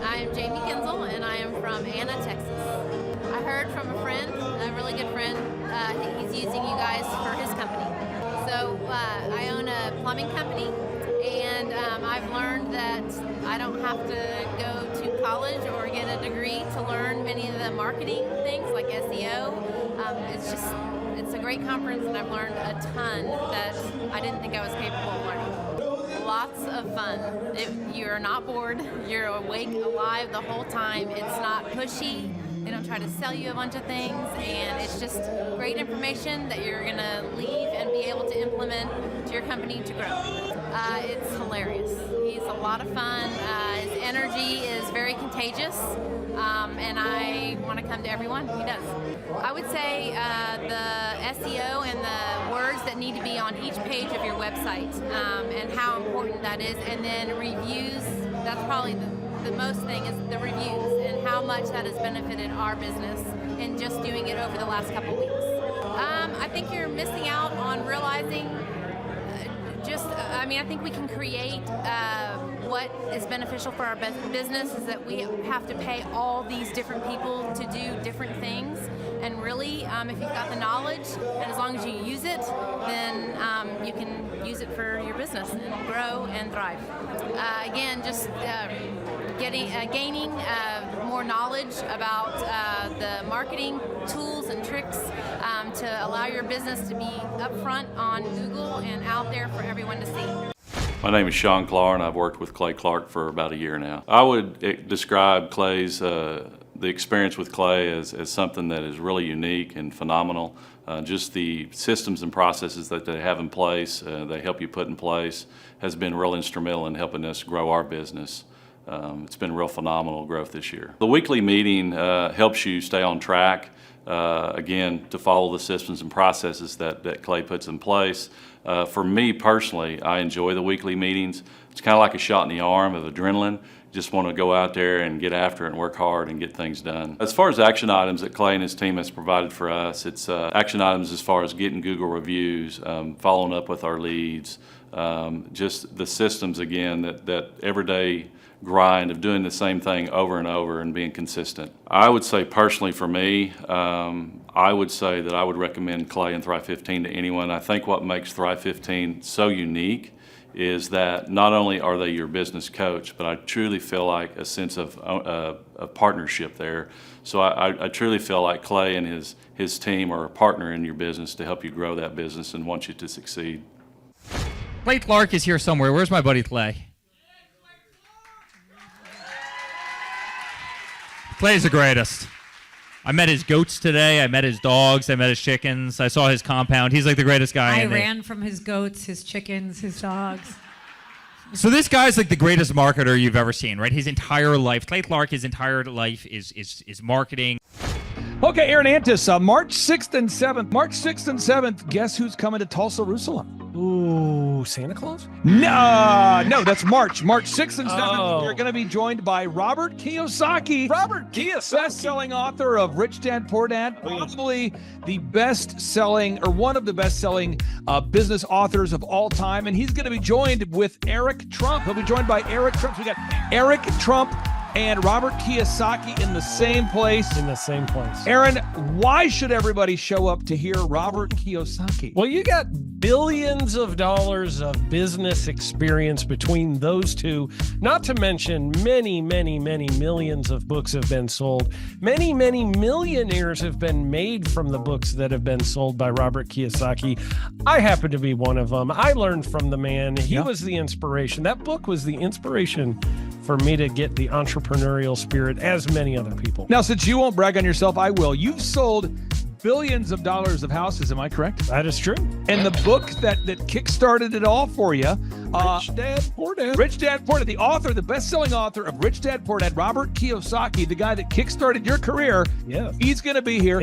I am Jamie Genzel, and I am from Anna, Texas. I heard from a friend, a really good friend, he's using you guys for his company. So I own a plumbing company, and I've learned that I don't have to go to college or get a degree to learn many of the marketing things like SEO. It's a great conference, and I've learned a ton that I didn't think I was capable of learning. Lots of fun. You're not bored. You're awake, alive the whole time. It's not pushy. They don't try to sell you a bunch of things, and it's just great information that you're going to leave and be able to implement to your company to grow. It's hilarious. He's a lot of fun. His energy is very contagious, and I want to come to everyone. He does. I would say the SEO and the words that need to be on each page of your website, and how important that is, and then reviews. That's probably the most thing is the reviews and how much that has benefited our business and just doing it over the last couple weeks. I think you're missing out on realizing I think we can create what is beneficial for our business is that we have to pay all these different people to do different things. And really, if you've got the knowledge, and as long as you use it, then you can use it for your business and grow and thrive. Again, just gaining more knowledge about the marketing tools and tricks to allow your business to be upfront on Google and out there for everyone to see. My name is Sean Clark, and I've worked with Clay Clark for about a year now. I would describe Clay's the experience with Clay as something that is really unique and phenomenal. Just the systems and processes that they have in place, they help you put in place, has been real instrumental in helping us grow our business. It's been real phenomenal growth this year. The weekly meeting helps you stay on track, again, to follow the systems and processes that Clay puts in place. For me personally, I enjoy the weekly meetings. It's kind of like a shot in the arm of adrenaline. Just want to go out there and get after it and work hard and get things done. As far as action items that Clay and his team has provided for us, it's action items as far as getting Google reviews, following up with our leads, just the systems, again, that everyday grind of doing the same thing over and over and being consistent. I would say personally for me, I would say that I would recommend Clay and Thrive 15 to anyone. I think what makes Thrive 15 so unique is that not only are they your business coach, but I truly feel like a sense of a partnership there. So I truly feel like Clay and his team are a partner in your business to help you grow that business and want you to succeed. Clay Clark is here somewhere. Where's my buddy Clay? Clay's the greatest. I met his goats today. I met his dogs. I met his chickens. I saw his compound. He's like the greatest guy. I ran from his goats, his chickens, his dogs. So this guy's like the greatest marketer you've ever seen, right? His entire life, Clay Clark, his entire life is marketing. Okay, Aaron Antis, March 6th and 7th. March 6th and 7th, guess who's coming to Tulsa, Jerusalem? Ooh, Santa Claus? No, that's March 6th and 7th. You're going to be joined by Robert Kiyosaki. Robert Kiyosaki. Best-selling author of Rich Dad, Poor Dad. Probably the best-selling, or one of the best-selling business authors of all time. And he's going to be joined with Eric Trump. He'll be joined by Eric Trump. So we got Eric Trump and Robert Kiyosaki in the same place. Aaron, why should everybody show up to hear Robert Kiyosaki? Well, you got billions of dollars of business experience between those two, not to mention many, many, many millions of books have been sold. Many, many millionaires have been made from the books that have been sold by Robert Kiyosaki. I happen to be one of them. I learned from the man. He was the inspiration. That book was the inspiration for me to get the entrepreneurial spirit, as many other people. Now, since you won't brag on yourself, I will. You've sold billions of dollars of houses, am I correct? That is true. And the book that kickstarted it all for you, Rich Dad, Poor Dad. Rich Dad, Poor Dad, the author, the best-selling author of Rich Dad, Poor Dad, Robert Kiyosaki, the guy that kickstarted your career. Yeah. He's going to be here.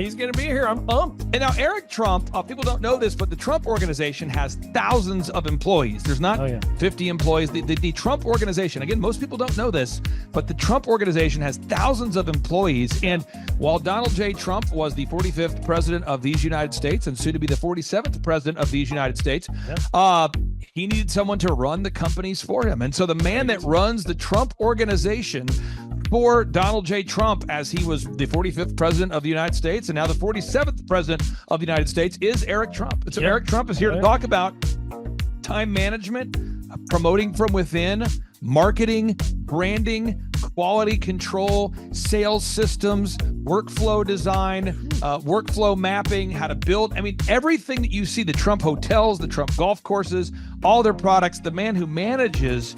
I'm pumped. And now Eric Trump, people don't know this, but the Trump organization has thousands of employees. There's not 50 employees. The Trump organization, again, most people don't know this, but the Trump organization has thousands of employees. And while Donald J. Trump was the 45th president of these United States and soon to be the 47th president of these United States, he needed someone to run the companies for him. And so the man that runs the Trump organization for Donald J. Trump, as he was the 45th president of the United States and now the 47th president of the United States, is Eric Trump. And so Eric Trump is here to talk about time management, promoting from within, marketing, branding, quality control, sales systems, workflow design, workflow mapping, how to build. I mean, everything that you see, the Trump hotels, the Trump golf courses, all their products, the man who manages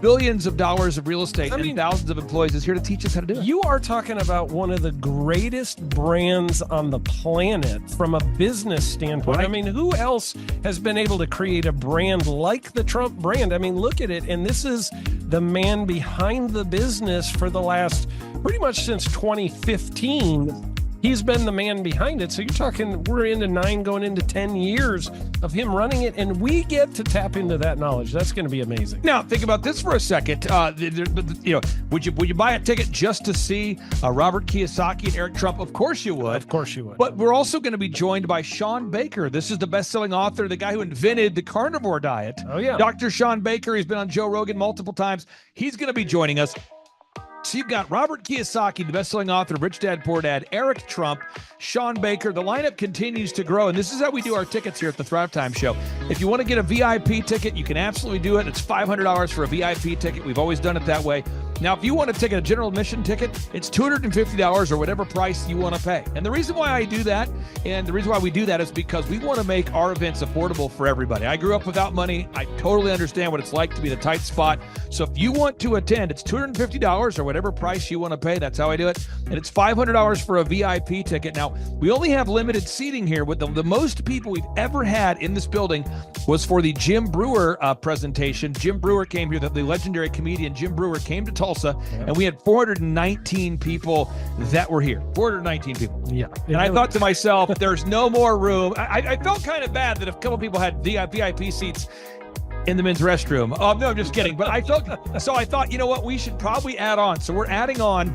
billions of dollars of real estate and thousands of employees is here to teach us how to do it. You are talking about one of the greatest brands on the planet from a business standpoint. Right. I mean, who else has been able to create a brand like the Trump brand? I mean, look at it. And this is the man behind the business for the last pretty much since 2015. He's been the man behind it. So you're talking, we're into 9 going into 10 years of him running it, and we get to tap into that knowledge. That's going to be amazing. Now, think about this for a second. Would you buy a ticket just to see Robert Kiyosaki and Eric Trump? Of course you would. Of course you would. But we're also going to be joined by Sean Baker. This is the best-selling author, the guy who invented the carnivore diet. Oh, yeah. Dr. Sean Baker. He's been on Joe Rogan multiple times. He's going to be joining us. So you've got Robert Kiyosaki, the best-selling author of Rich Dad, Poor Dad, Eric Trump, Sean Baker. The lineup continues to grow, and this is how we do our tickets here at the Thrivetime Show. If you want to get a VIP ticket, you can absolutely do it. It's $500 for a VIP ticket. We've always done it that way. Now, if you want to take a general admission ticket, it's $250 or whatever price you want to pay. And the reason why I do that, and the reason why we do that is because we want to make our events affordable for everybody. I grew up without money. I totally understand what it's like to be in a tight spot. So if you want to attend, it's $250 or whatever price you want to pay. That's how I do it. And it's $500 for a VIP ticket. Now, we only have limited seating here. With the most people we've ever had in this building was for the Jim Brewer presentation. Jim Brewer came here, the legendary comedian Jim Brewer came to Tulsa, and we had 419 people that were here. 419 people. Yeah. And I thought to myself, there's no more room. I felt kind of bad that a couple people had VIP seats in the men's restroom. Oh, no, I'm just kidding. But I thought, you know what? We should probably add on. So we're adding on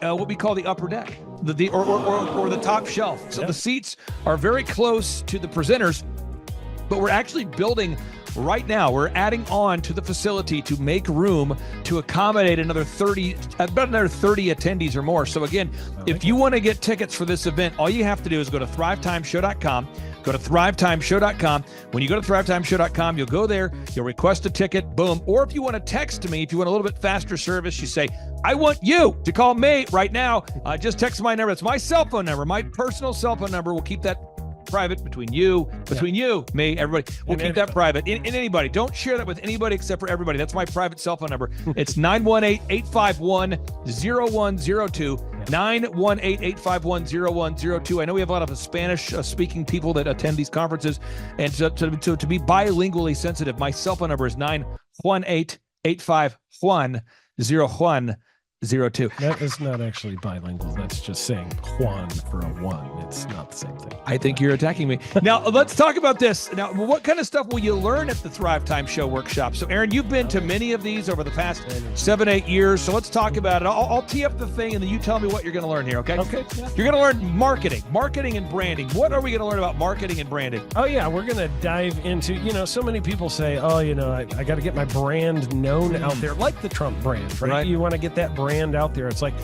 what we call the upper deck, or the top shelf. So the seats are very close to the presenters, but we're actually building right now. We're adding on to the facility to make room to accommodate about another 30 attendees or more. So again, if you want to get tickets for this event, all you have to do is go to thrivetimeshow.com. Go to thrivetimeshow.com. When you go to thrivetimeshow.com, you'll go there, you'll request a ticket, boom. Or if you want to text me, if you want a little bit faster service, you say, I want you to call me right now. Just text my number. It's my cell phone number, my personal cell phone number. We'll keep that private between you, me, everybody. We'll keep that private. And anybody, don't share that with anybody except for everybody. That's my private cell phone number. It's 918-851-0102. 918-851-0102. I know we have a lot of Spanish-speaking people that attend these conferences, and to be bilingually sensitive, my cell phone number is 918-851-0102. That is not actually bilingual. That's just saying Juan for a one. It's not the same thing. I think you're attacking me. Now, let's talk about this. Now, what kind of stuff will you learn at the Thrivetime Show workshop? So, Aaron, you've been to many of these over the past 7-8 years. So let's talk about it. I'll tee up the thing, and then you tell me what you're going to learn here, okay? Okay. Yeah. You're going to learn marketing and branding. What are we going to learn about marketing and branding? Oh, yeah. We're going to dive into, so many people say, oh, I got to get my brand known out there, like the Trump brand, right? You want to get that brand out there. It's like,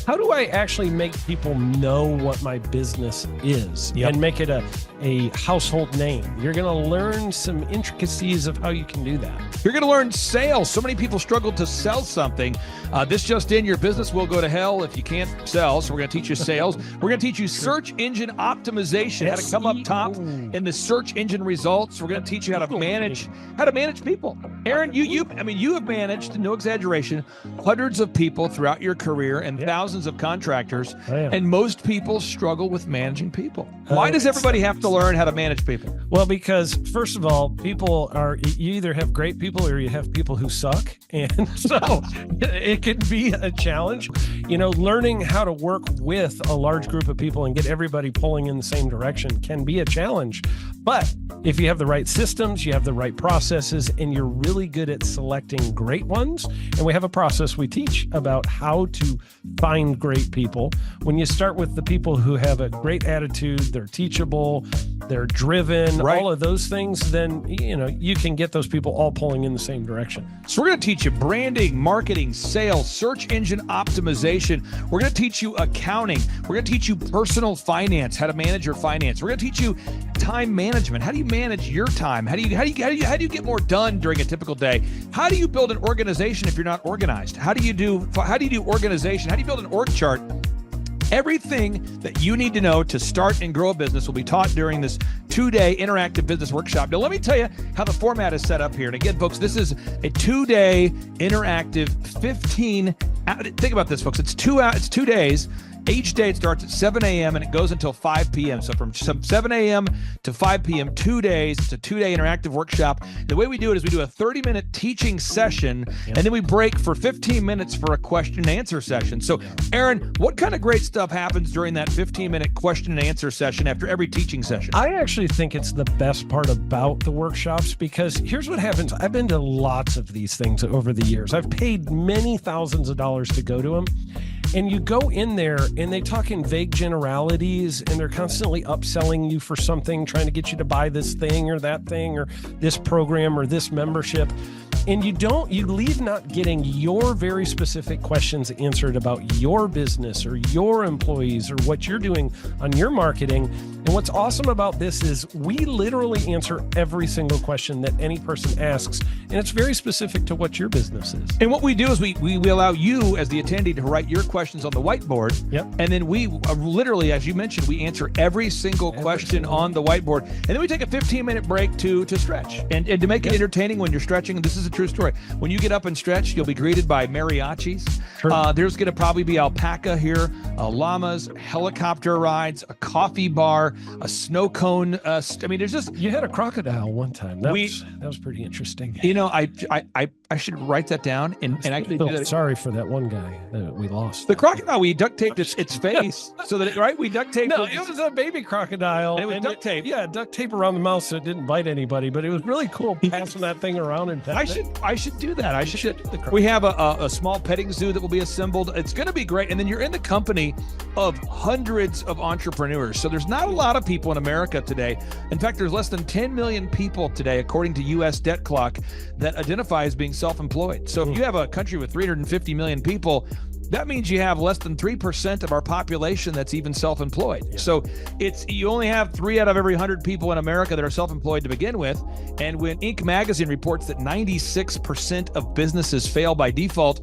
how do I actually make people know what my business is and make it a household name? You're going to learn some intricacies of how you can do that. You're going to learn sales. So many people struggle to sell something. This just in, your business will go to hell if you can't sell. So we're going to teach you sales. We're going to teach you search engine optimization, how to come up top in the search engine results. We're going to teach you how to manage people. Aaron, you have managed, no exaggeration, hundreds of people throughout your career and thousands of contractors. And most people struggle with managing people. Why does everybody have to learn how to manage people? Well, because first of all, you either have great people or you have people who suck. And so it can be a challenge, learning how to work with a large group of people and get everybody pulling in the same direction can be a challenge. But if you have the right systems, you have the right processes, and you're really good at selecting great ones, and we have a process we teach about how to find great people. When you start with the people who have a great attitude, they're teachable, they're driven, Right. all of those things, then you can get those people all pulling in the same direction. So we're going to teach you branding, marketing, sales, search engine optimization. We're going to teach you accounting. We're going to teach you personal finance, how to manage your finance. We're going to teach you time management. How do you manage your time? How do you get more done during a typical day? How do you build an organization if you're not organized? How do you do organization? How do you build an org chart? Everything that you need to know to start and grow a business will be taught during this 2-day interactive business workshop. Now, let me tell you how the format is set up here. And again, folks, this is a 2-day interactive 15. Think about this, folks. It's 2 days. Each day it starts at 7 a.m. and it goes until 5 p.m. So from 7 a.m. to 5 p.m., 2 days. It's a 2-day interactive workshop. The way we do it is we do a 30-minute teaching session, and then we break for 15 minutes for a question and answer session. So, Aaron, what kind of great stuff happens during that 15-minute question and answer session after every teaching session? I actually think it's the best part about the workshops, because here's what happens. I've been to lots of these things over the years. I've paid many thousands of dollars to go to them. And you go in there and they talk in vague generalities, and they're constantly upselling you for something, trying to get you to buy this thing or that thing or this program or this membership. And you leave not getting your very specific questions answered about your business or your employees or what you're doing on your marketing. And what's awesome about this is we literally answer every single question that any person asks, and it's very specific to what your business is. And what we do is we allow you as the attendee to write your questions on the whiteboard. Yep. And then we literally, as you mentioned, we answer every single question on the whiteboard. And then we take a 15-minute break to stretch and to make it entertaining when you're stretching. And this is a true story. When you get up and stretch, you'll be greeted by mariachis. Sure. There's going to probably be alpaca here, llamas, helicopter rides, a coffee bar, a snow cone. There's just... You had a crocodile one time. That was pretty interesting. I should write that down and actually do that. Sorry for that one guy that we lost. The crocodile, we duct taped its face so that we duct taped. No, it was a baby crocodile. And it was duct tape. Yeah, duct tape around the mouth so it didn't bite anybody. But it was really cool passing that thing around and I should do that. We have a small petting zoo that will be assembled. It's going to be great. And then you're in the company of hundreds of entrepreneurs. So there's not a lot of people in America today. In fact, there's less than 10 million people today, according to U.S. Debt Clock, that identify as being self-employed. So if you have a country with 350 million people, that means you have less than 3% of our population that's even self-employed. Yeah. So you only have 3 out of every 100 people in America that are self-employed to begin with. And when Inc. magazine reports that 96% of businesses fail by default,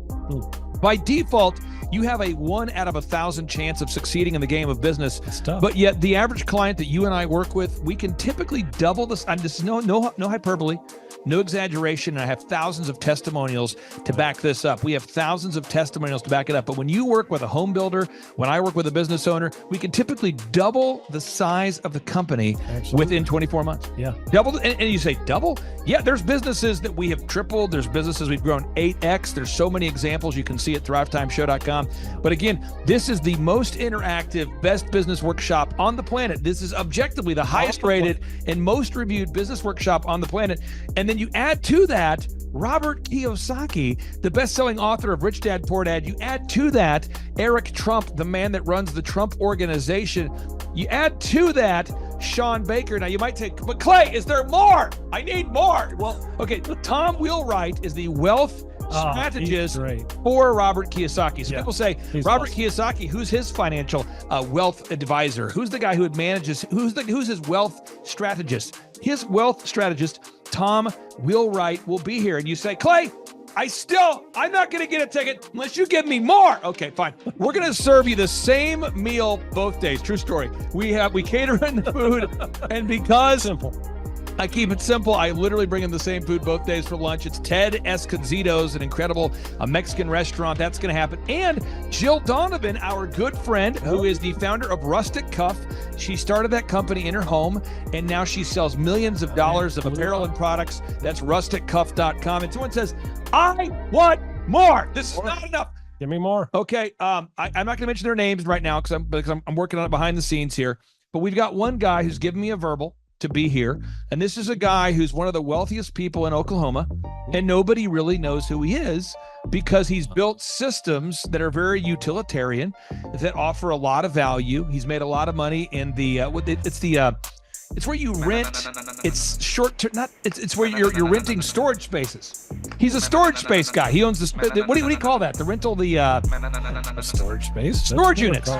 you have a 1 out of 1,000 chance of succeeding in the game of business. But yet the average client that you and I work with, we can typically double this. And this is no hyperbole, no exaggeration. And I have thousands of testimonials to back this up. We have thousands of testimonials to back it up. But when you work with a home builder, when I work with a business owner, we can typically double the size of the company within 24 months. Yeah. Double. And you say double? Yeah, there's businesses that we have tripled. There's businesses we've grown 8x. There's so many examples you can see at thrivetimeshow.com. But again, this is the most interactive, best business workshop on the planet. This is objectively the highest rated and most reviewed business workshop on the planet. And then you add to that Robert Kiyosaki, the best-selling author of Rich Dad, Poor Dad. You add to that Eric Trump, the man that runs the Trump Organization. You add to that Sean Baker. Now you might say, but Clay, is there more? I need more. Well, okay, Tom Wheelwright is the wealth strategist for Robert Kiyosaki. So people say, Robert Kiyosaki, who's his financial wealth advisor? Who's the guy who manages, who's his wealth strategist? His wealth strategist, Tom Wheelwright, will be here. And you say, Clay, I'm not going to get a ticket unless you give me more. Okay, fine. We're going to serve you the same meal both days. True story. We cater in the food, and because I keep it simple, I literally bring in the same food both days for lunch. It's Ted Escondido's, an incredible Mexican restaurant. That's going to happen. And Jill Donovan, our good friend, who is the founder of Rustic Cuff. She started that company in her home, and now she sells millions of dollars of apparel and products. That's rusticcuff.com. And someone says, I want more. This is not enough. Give me more. Okay. I'm not going to mention their names right now because I'm working on it behind the scenes here. But we've got one guy who's given me a verbal. to be here. And this is a guy who's one of the wealthiest people in Oklahoma, and nobody really knows who he is because he's built systems that are very utilitarian, that offer a lot of value. He's made a lot of money in the it's where you rent. It's short term. Not. It's where you're renting storage spaces. He's a storage space guy. He owns the. What do you call that? The rental. A storage space. Storage units.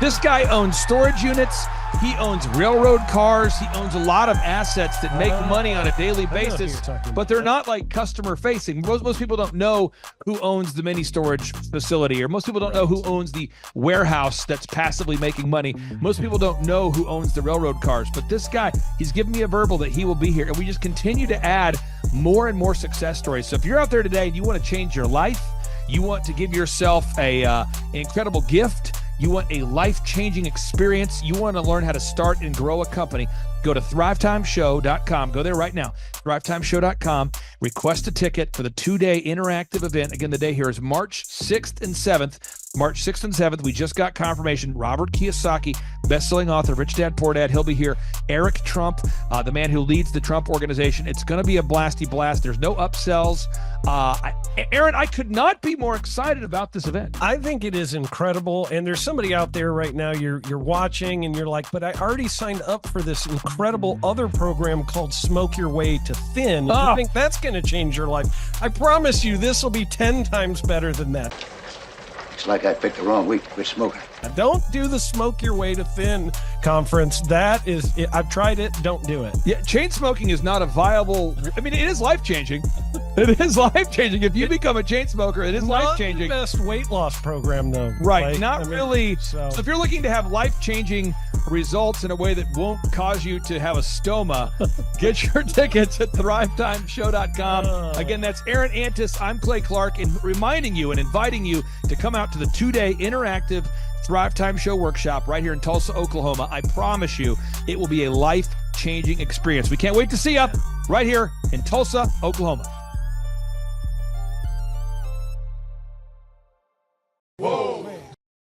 This guy owns storage units. He owns railroad cars. He owns a lot of assets that make money on a daily basis, but they're not like customer facing. Most people don't know who owns the mini storage facility, or most people don't know who owns the warehouse that's passively making money. Most people don't know who owns the railroad cars, but this guy, he's given me a verbal that he will be here, and we just continue to add more and more success stories. So if you're out there today and you want to change your life, you want to give yourself an incredible gift, you want a life-changing experience, you want to learn how to start and grow a company, go to thrivetimeshow.com. Go there right now, thrivetimeshow.com. Request a ticket for the 2-day interactive event. Again, the day here is March 6th and 7th. March 6th and 7th, we just got confirmation. Robert Kiyosaki, best-selling author, Rich Dad, Poor Dad, he'll be here. Eric Trump, the man who leads the Trump organization. It's going to be a blasty blast. There's no upsells. Aaron, I could not be more excited about this event. I think it is incredible. And there's somebody out there right now, you're watching and you're like, but I already signed up for this incredible other program called Smoke Your Way to Thin. I think that's going to change your life. I promise you, this will be 10 times better than that. It's like I picked the wrong week to quit smoking. Don't do the Smoke Your Way to Thin conference. That is, I've tried it. Don't do it. Yeah, chain smoking is not a viable. I mean, it is life changing. It is life changing. If you become a chain smoker, it is life changing. Not the best weight loss program, though. Right. Really. So if you're looking to have life changing results in a way that won't cause you to have a stoma, get your tickets at thrivetimeshow.com. Again, that's Aaron Antis. I'm Clay Clark, and reminding you and inviting you to come out to the 2-day interactive Thrive Time Show workshop right here in Tulsa, Oklahoma. I promise you, it will be a life-changing experience. We can't wait to see you right here in Tulsa, Oklahoma.